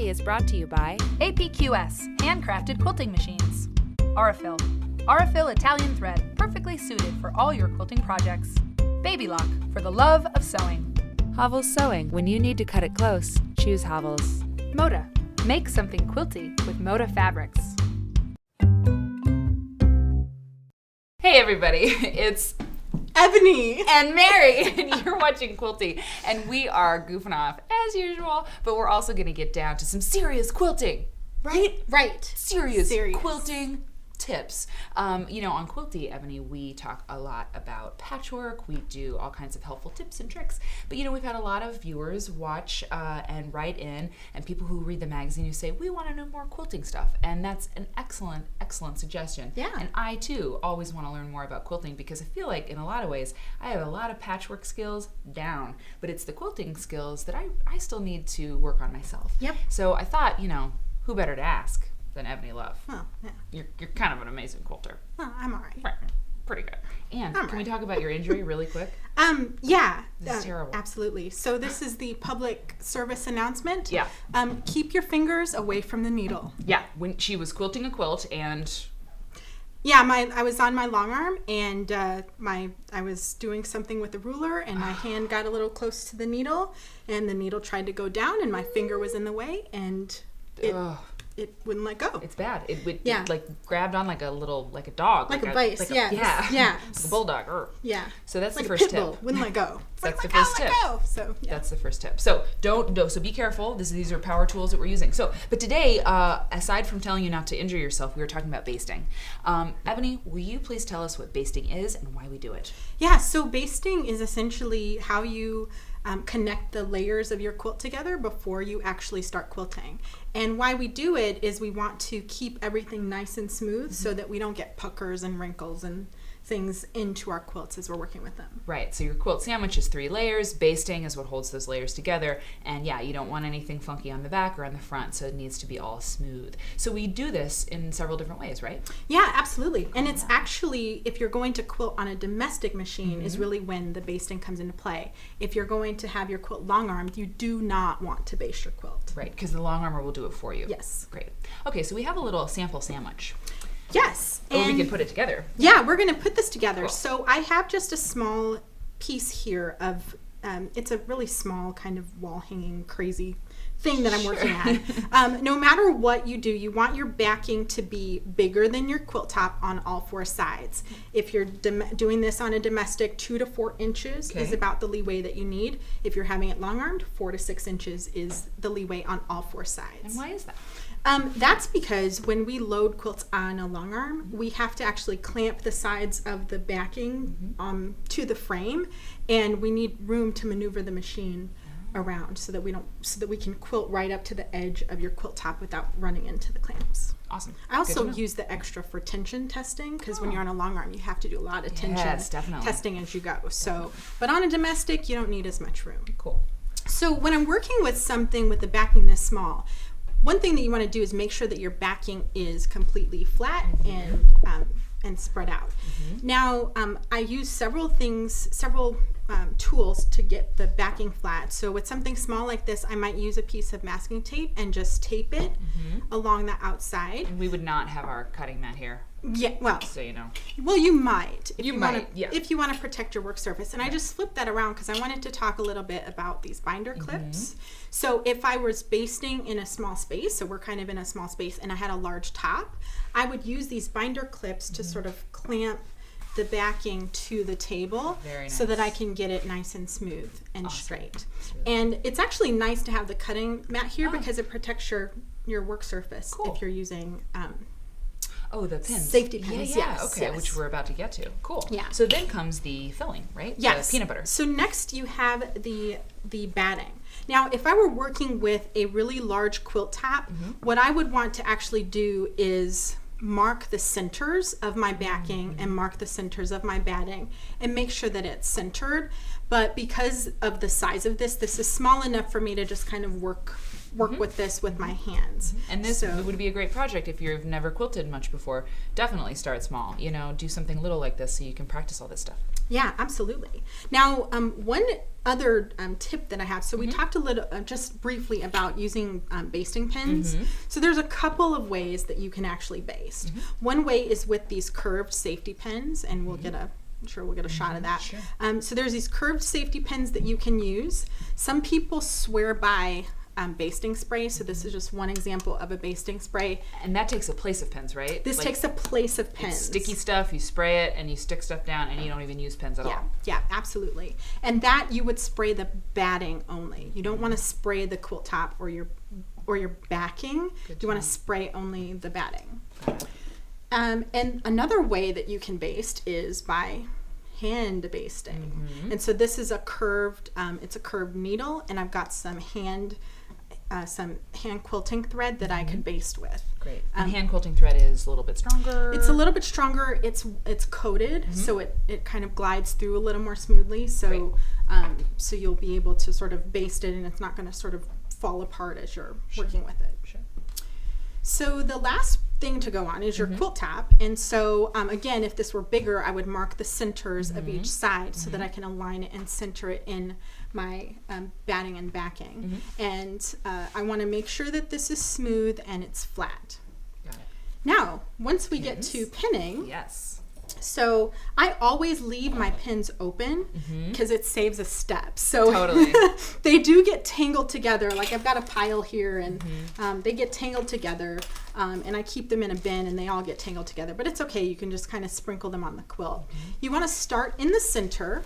Quilty is brought to you by APQS, handcrafted quilting machines. Aurifil. Aurifil Italian thread, perfectly suited for all your quilting projects. Baby Lock, for the love of sewing. Havels Sewing. When you need to cut it close, choose Havels. Moda. Make something quilty with Moda fabrics. Hey everybody, it's Ebony and Mary, and you're watching Quilty, and we are goofing off as usual, but we're also going to get down to some serious quilting, right? Right. Serious quilting tips. On Quilty, Ebony, we talk a lot about patchwork. We do all kinds of helpful tips and tricks. But we've had a lot of viewers watch and write in, and people who read the magazine who say, we want to know more quilting stuff. And that's an excellent, excellent suggestion. Yeah. And I, too, always want to learn more about quilting because I feel like, in a lot of ways, I have a lot of patchwork skills down. But it's the quilting skills that I still need to work on myself. Yep. So I thought, who better to ask than Ebony Love? Oh, yeah. You're kind of an amazing quilter. Oh, I'm all right. Right. Pretty good. And I'm can we right. talk about your injury really quick? Yeah. This is terrible. Absolutely. So this is the public service announcement. Yeah. Keep your fingers away from the needle. Yeah. When she was quilting a quilt and... Yeah, I was on my long arm and I was doing something with the ruler and my hand got a little close to the needle and the needle tried to go down and my finger was in the way and it wouldn't let go. It's bad. It would Yeah. it grabbed on like a dog. Like a vice, yeah. Yeah. Yeah. Like a bulldog. Yeah. So that's Like the a first pit bull. tip. Wouldn't let go. That's the Like, first let tip. go. So yeah. That's the first tip. So so be careful. These are power tools that we're using. But today, aside from telling you not to injure yourself, we were talking about basting. Ebony, will you please tell us what basting is and why we do it? Yeah, so basting is essentially how you connect the layers of your quilt together before you actually start quilting. And why we do it is we want to keep everything nice and smooth so that we don't get puckers and wrinkles and things into our quilts as we're working with them. Right, so your quilt sandwich is 3 layers. Basting is what holds those layers together. And yeah, you don't want anything funky on the back or on the front, so it needs to be all smooth. So we do this in several different ways, right? Yeah, absolutely. And it's actually, if you're going to quilt on a domestic machine, is really when the basting comes into play. If you're going to have your quilt long-armed, you do not want to baste your quilt. Right, because the long armor will do it for you. Yes. Great. Okay, so we have a little sample sandwich. Yes. Or we and- can put it together. Yeah, we're going to put this together. Cool. So I have just a small piece here of, it's a really small kind of wall hanging crazy thing that I'm working on. No matter what you do, you want your backing to be bigger than your quilt top on all 4 sides. If you're doing this on a domestic, 2 to 4 inches is about the leeway that you need. If you're having it long armed, 4 to 6 inches is the leeway on all 4 sides. And why is that? That's because when we load quilts on a long arm, we have to actually clamp the sides of the backing to the frame, and we need room to maneuver the machine around so that we can quilt right up to the edge of your quilt top without running into the clamps. Awesome. I also use the extra for tension testing because when you're on a long arm, you have to do a lot of tension testing as you go. So, but on a domestic, you don't need as much room. Cool. So when I'm working with something with the backing this small, one thing that you want to do is make sure that your backing is completely flat and spread out. Now, I use several tools to get the backing flat. So with something small like this, I might use a piece of masking tape and just tape it along the outside. And we would not have our cutting mat here. Yeah, well, So well, you might. If You wanna, might, yeah. If you want to protect your work surface. And I just flipped that around because I wanted to talk a little bit about these binder clips. So if I was basting in a small space, so we're kind of in a small space, and I had a large top, I would use these binder clips to sort of clamp the backing to the table so that I can get it nice and smooth and straight. And it's actually nice to have the cutting mat here because it protects your work surface if you're using the pins. Safety pins, Yeah, yes, okay, yes. which we're about to get to. Cool. Yeah. So then comes the filling, right? Yes. The peanut butter. So next you have the batting. Now, if I were working with a really large quilt top, what I would want to actually do is mark the centers of my backing and mark the centers of my batting and make sure that it's centered. But because of the size of this is small enough for me to just kind of work work with this with my hands. And this would be a great project if you've never quilted much before. Definitely start small. Do something little like this so you can practice all this stuff. Yeah, absolutely. Now, one other tip that I have. So we talked a little, just briefly about using basting pins. So there's a couple of ways that you can actually baste. One way is with these curved safety pins, and we'll get a I'm sure we'll get a shot of that. Sure. So there's these curved safety pins that you can use. Some people swear by basting spray. So this is just one example of a basting spray. And that takes a place of pins, right? This takes a place of pins. It's sticky stuff, you spray it and you stick stuff down and you don't even use pins at all. Yeah, absolutely. And that you would spray the batting only. You don't want to spray the quilt top or your backing. You want to spray only the batting. And another way that you can baste is by hand basting. And so this is a curved, it's a curved needle, and I've got some hand quilting thread that I could baste with. Great. And hand quilting thread is a little bit stronger. It's a little bit stronger. It's coated, so it kind of glides through a little more smoothly. So so you'll be able to sort of baste it, and it's not going to sort of fall apart as you're working with it. Sure. So the last thing to go on is your quilt top, and so again, if this were bigger, I would mark the centers of each side so that I can align it and center it in my batting and backing. And I want to make sure that this is smooth and it's flat. Got it. Now, once we get to pinning, yes. So I always leave my pins open because it saves a step. So Totally. they do get tangled together. Like I've got a pile here, and they get tangled together, and I keep them in a bin and they all get tangled together. But it's okay. You can just kind of sprinkle them on the quilt. You want to start in the center,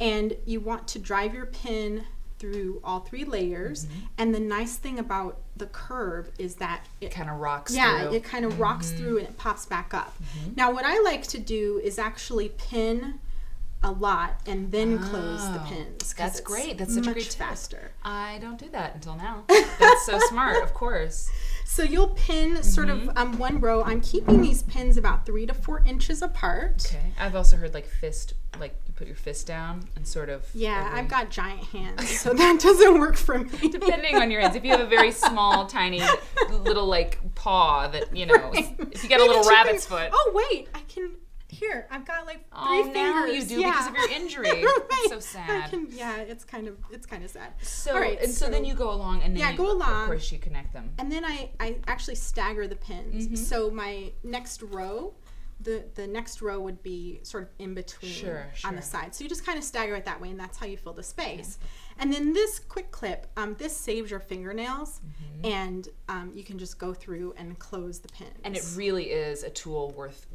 and you want to drive your pin through all 3 layers. And the nice thing about the curve is that it kind of rocks through. Yeah, it kind of rocks through and it pops back up. Now what I like to do is actually pin a lot and then close the pins. That's great. That's such a great tip. Faster. I don't do that until now. That's so smart, of course. So you'll pin sort of one row. I'm keeping these pins about 3 to 4 inches apart. Okay. I've also heard like fist, like you put your fist down and sort of. Yeah, I've got giant hands, so that doesn't work for me. Depending on your hands. If you have a very small, tiny little like paw that, if you get a little rabbit's foot. Oh, wait, I can. Here, I've got like 3 fingers. Now you do because of your injury. Right. It's so sad. It's kind of sad. So, all right, so then you go along and then go along. Of course you connect them. And then I actually stagger the pins. So my next row, the next row would be sort of in between on the side. So you just kind of stagger it that way, and that's how you fill the space. And then this quick clip, this saves your fingernails, and you can just go through and close the pins. And it really is a tool worth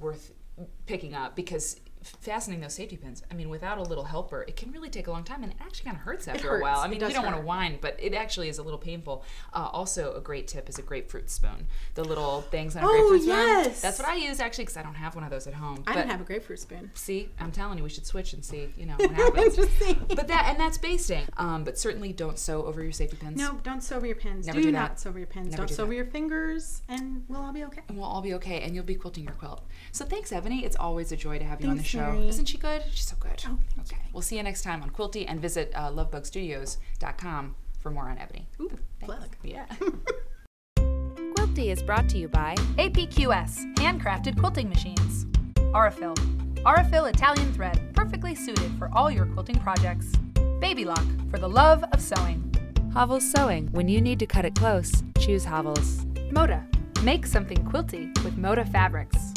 picking up, because fastening those safety pins, I mean, without a little helper, it can really take a long time, and it actually kind of hurts after a while. I mean, we don't want to whine, but it actually is a little painful. Also, a great tip is a grapefruit spoon. The little bangs on a grapefruit spoon. That's what I use, actually, because I don't have one of those at home. I don't have a grapefruit spoon. See, I'm telling you, we should switch and see, what happens. But that's basting. But certainly don't sew over your safety pins. No, don't sew over your pins. Never do that. Not sew over your pins. Don't sew over your fingers, and we'll all be okay. And we'll all be okay, and you'll be quilting your quilt. So thanks, Ebony. It's always a joy to have you on the show. Mary. Isn't she good? She's so good. Oh, okay. We'll see you next time on Quilty, and visit lovebugstudios.com for more on Ebony. Ooh, plug. Yeah. Quilty is brought to you by APQS, handcrafted quilting machines. Aurifil Italian thread, perfectly suited for all your quilting projects. Baby Lock, for the love of sewing. Havel's Sewing. When you need to cut it close, choose Havel's. Moda, make something quilty with Moda fabrics.